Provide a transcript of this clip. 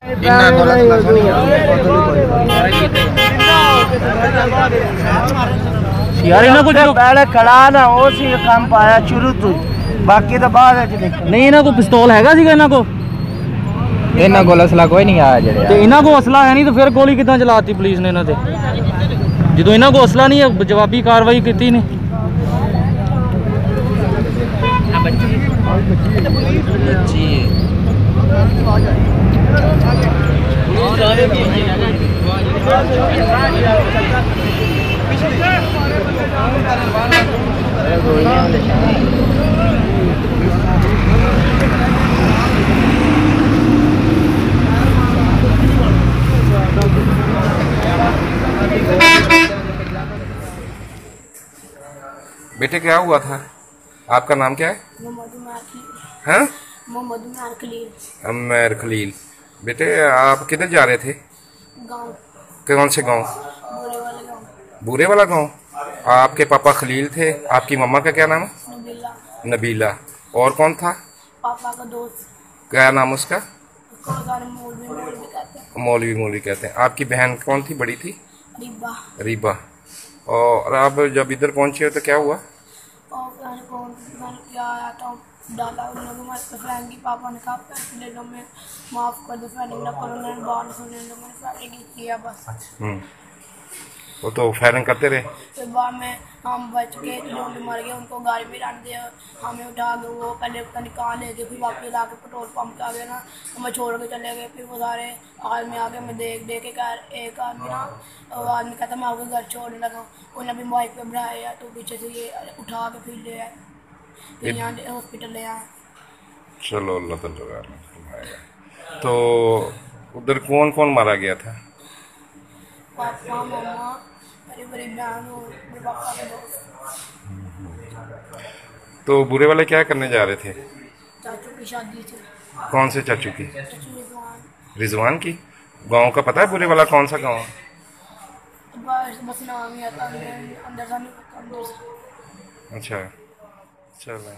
यार इन्हों को जो पहले खड़ा ना वो सी काम पाया शुरू तो बाकी तो बाद नहीं। इन्हों को पिस्तौल हैगा सीगा इन्हों को? इन्हों को असला कोई नहीं आया जेड़े ते इन्हों को असला है नहीं तो फिर गोली किदां चलाती पुलिस ने इन्हों ते? जो इन्हों को असला नहीं है जवाबी कार्रवाई की ने। बेटे क्या हुआ था? आपका नाम क्या है? हाँ? उमर खलील। बेटे आप किधर जा रहे थे? गाँव। कौन से गांव? बुरे वाला गांव। आपके पापा खलील थे, आपकी मम्मा का क्या नाम है? नबीला। नबीला। और कौन था? पापा का दोस्त। क्या नाम उसका? मौलवी मौलवी कहते हैं। आपकी बहन कौन थी, बड़ी थी? रीबा। रीबा। और आप जब इधर पहुंचे तो क्या हुआ? डाला फ्रेंड की पापा ने कहा पैसे ले लो, मैं माफ कर दो, फायरिंग ना करो। उन्होंने बाहर सुनने लो, मैंने फायरिंग किया बस। वो तो फायरिंग करते रहे। फिर बाद में हम बच के जो भी मर गए उनको गाड़ी में रख दिया, हमें उठा के वो पहले पता नहीं कहाँ ले गए, फिर वापस ला के पेट्रोल पंप पे आ गए ना, हमें छोड़ के चले गए। फिर वो सारे आदमी आगे मैं देख के एक आदमी ना वो आदमी कहता मैं आपके घर छोड़ने लगा, उन्हें भी बाइक पे बढ़ाया तो पीछे से ये उठा के फिर ले आए, फिर यहाँ हॉस्पिटल ले आए। चलो अल्लाह ताला। तो उधर कौन कौन मारा गया था? पापा, मम्मा, मेरी बड़ी बहन और मेरे पापा के दोस्त। तो बुरे वाले क्या करने जा रहे थे? चाचू की शादी थी। कौन से चाचू की? रिजवान। रिजवान की। गांव का पता है बुरे वाला कौन सा गांव है? बस नाम ही आता, अंदर से नहीं पता। अच्छा चलो।